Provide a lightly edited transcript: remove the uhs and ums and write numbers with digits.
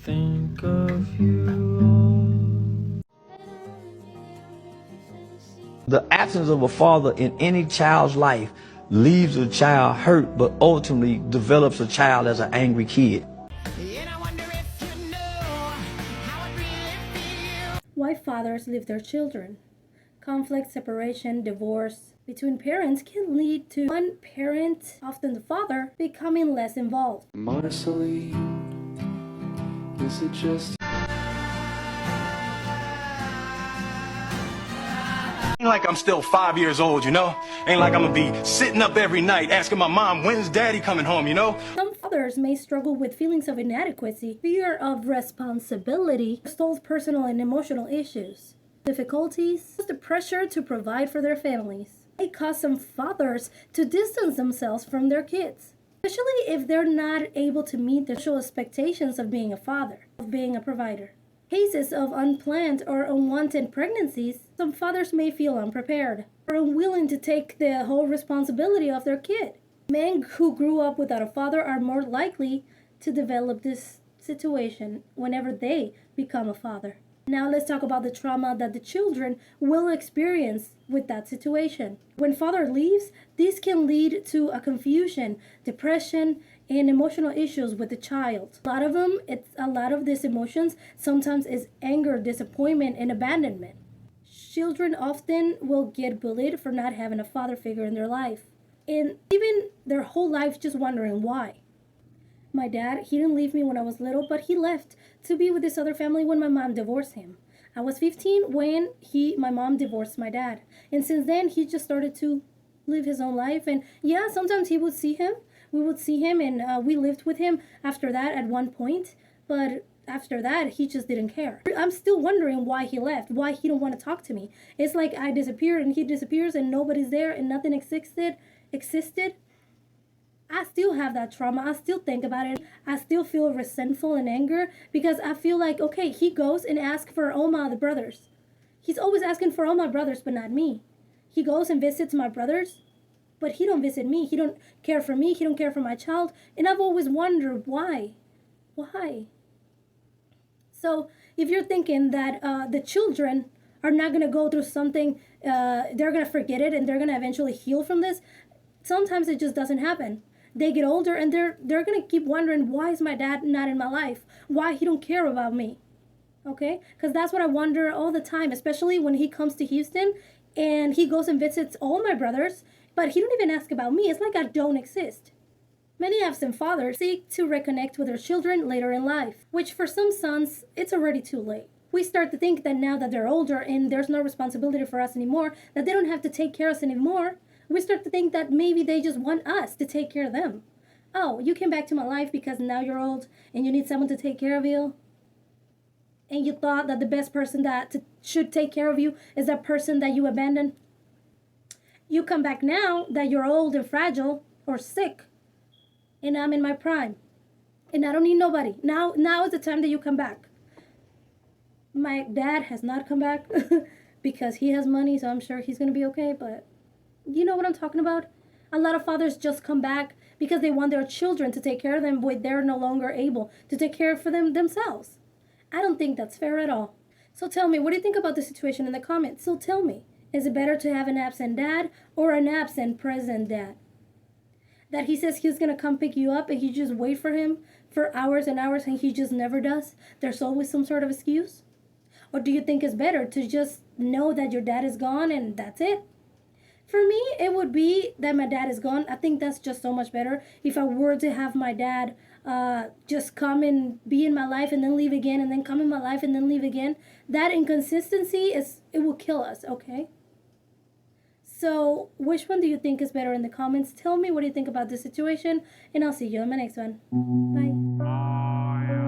think of you. The absence of a father in any child's life leaves a child hurt, but ultimately develops a child as an angry kid. Why fathers leave their children. Conflict, separation, divorce between parents can lead to one parent, often the father, becoming less involved. Marceline, is it just Ain't like I'm still 5 years old, you know? Ain't like I'm gonna be sitting up every night asking my mom, when's daddy coming home, you know? Some fathers may struggle with feelings of inadequacy, fear of responsibility, solve personal and emotional issues, difficulties, the pressure to provide for their families. It causes some fathers to distance themselves from their kids, especially if they're not able to meet the social expectations of being a father, of being a provider. Cases of unplanned or unwanted pregnancies, some fathers may feel unprepared or unwilling to take the whole responsibility of their kid. Men who grew up without a father are more likely to develop this situation whenever they become a father. Now let's talk about the trauma that the children will experience with that situation. When father leaves, this can lead to a confusion, depression, and emotional issues with the child. A lot of these emotions sometimes is anger, disappointment, and abandonment. Children often will get bullied for not having a father figure in their life, and even their whole life just wondering why. My dad, he didn't leave me when I was little, but he left to be with this other family when my mom divorced him. I was 15 when my mom divorced my dad. And since then, he just started to live his own life. And yeah, sometimes we would see him, and we lived with him after that at one point. But after that, he just didn't care. I'm still wondering why he left, why he don't want to talk to me. It's like I disappeared and he disappears and nobody's there and nothing existed. I still have that trauma. I still think about it. I still feel resentful and anger because I feel like, okay, he goes and asks for all my other brothers. He's always asking for all my brothers, but not me. He goes and visits my brothers, but he don't visit me. He don't care for me. He don't care for my child. And I've always wondered why. Why? So if you're thinking that the children are not going to go through something, they're going to forget it and they're going to eventually heal from this, sometimes it just doesn't happen. They get older and they're going to keep wondering, why is my dad not in my life? Why he don't care about me? Okay? Because that's what I wonder all the time, especially when he comes to Houston and he goes and visits all my brothers, but he don't even ask about me. It's like I don't exist. Many absent fathers seek to reconnect with their children later in life, which for some sons, it's already too late. We start to think that now that they're older and there's no responsibility for us anymore, that they don't have to take care of us anymore, we start to think that maybe they just want us to take care of them. Oh, you came back to my life because now you're old and you need someone to take care of you. And you thought that the best person that should take care of you is that person that you abandoned. You come back now that you're old and fragile or sick. And I'm in my prime. And I don't need nobody. Now is the time that you come back. My dad has not come back because he has money, so I'm sure he's going to be okay, but you know what I'm talking about? A lot of fathers just come back because they want their children to take care of them when they're no longer able to take care for them themselves. I don't think that's fair at all. So tell me, what do you think about the situation in the comments? So tell me, is it better to have an absent dad or an absent present dad? That he says he's going to come pick you up and you just wait for him for hours and hours and he just never does? There's always some sort of excuse? Or do you think it's better to just know that your dad is gone and that's it? For me, it would be that my dad is gone. I think that's just so much better. If I were to have my dad just come and be in my life and then leave again and then come in my life and then leave again, that inconsistency, it will kill us, okay? So which one do you think is better in the comments? Tell me what you think about this situation, and I'll see you on my next one. Bye.